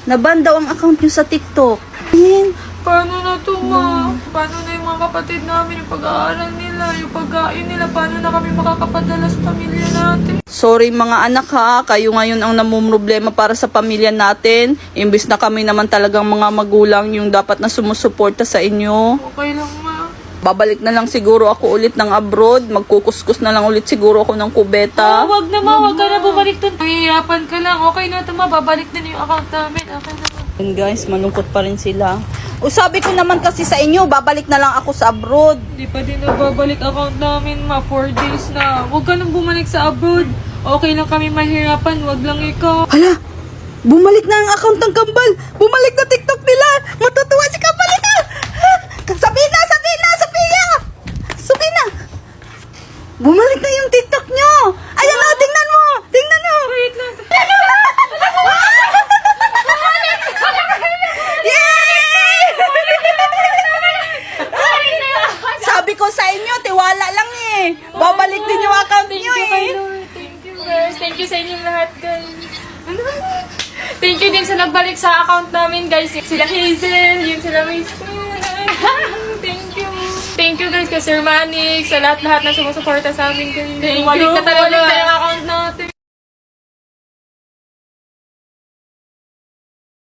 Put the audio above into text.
Naban daw ang account nyo sa TikTok. Paano na to, ma? Paano na yung mga kapatid namin, yung pag-aaral nila, yung pagkain nila, paano na kami makakapadala sa pamilya natin? Sorry mga anak ha, kayo ngayon ang namumroblema para sa pamilya natin. Imbis na kami naman talagang mga magulang yung dapat na sumusuporta sa inyo. Okay lang, ma. Babalik na lang siguro ako ulit ng abroad. Magkukuskus na lang ulit siguro ako ng kubeta. Wag na, ma. Wag ka na bumalik dun. Mahihirapan ka lang. Okay na to, ma. Babalik din yung account namin. Okay na, ma. And guys, malungkot pa rin sila. O sabi ko naman kasi sa inyo, babalik na lang ako sa abroad. Hindi pa din nababalik account namin, ma. 4 days na. Wag ka nang bumalik sa abroad. Okay lang kami mahirapan. Wag lang ikaw. Hala, bumalik na ang account ng Kambal. Bumalik na TikTok nila. Matutuwa si Kambal ito. Sabihin na. Bumalik na yung TikTok nyo. Ayan na, tingnan mo. Wait lang. Yay! Sabi ko sa inyo, tiwala lang eh. Babalik din yung account nyo eh. Thank you, guys. Thank you sa inyong lahat, guys. Thank you din sa nagbalik sa account namin, guys. Sila Hazel, yung sila May. Thank you. Thank you, guys, kay Sir Manix, sa lahat-lahat na sumusuporta sa amin. Balik na talaga yung account natin.